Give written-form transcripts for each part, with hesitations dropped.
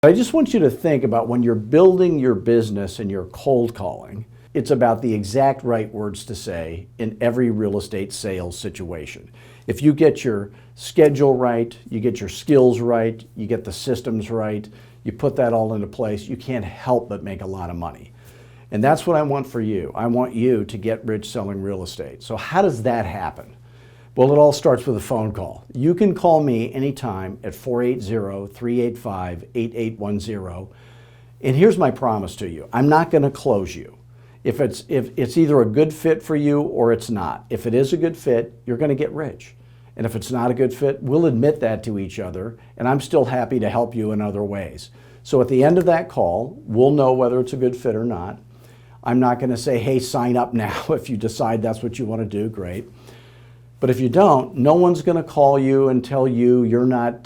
I just want you to think about when you're building your business and you're cold calling, it's about the exact right words to say in every real estate sales situation. If you get your schedule right, you get your skills right, you get the systems right, you put that all into place, you can't help but make a lot of money. And that's what I want for you. I want you to get rich selling real estate. So how does that happen? Well, it all starts with a phone call. You can call me anytime at 480-385-8810. And here's my promise to you. I'm not going to close you. If it's either a good fit for you or it's not. If it is a good fit, you're going to get rich. And if it's not a good fit, we'll admit that to each other, and I'm still happy to help you in other ways. So at the end of that call, we'll know whether it's a good fit or not. I'm not going to say, hey, sign up now. If you decide that's what you want to do, great. But if you don't, no one's going to call you and tell you you're not,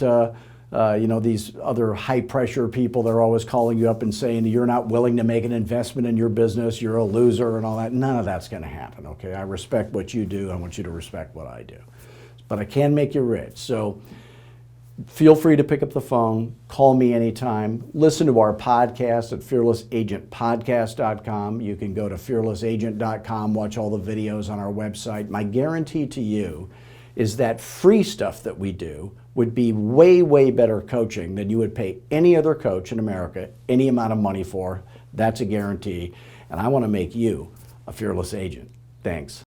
these other high pressure people, they're always calling you up and saying you're not willing to make an investment in your business, you're a loser and all that. None of that's going to happen, okay? I respect what you do. I want you to respect what I do. But I can make you rich. So feel free to pick up the phone, call me anytime. Listen to our podcast at fearlessagentpodcast.com. You can go to fearlessagent.com, watch all the videos on our website. My guarantee to you is that free stuff that we do would be way, way better coaching than you would pay any other coach in America any amount of money for. That's a guarantee. And I want to make you a fearless agent. Thanks.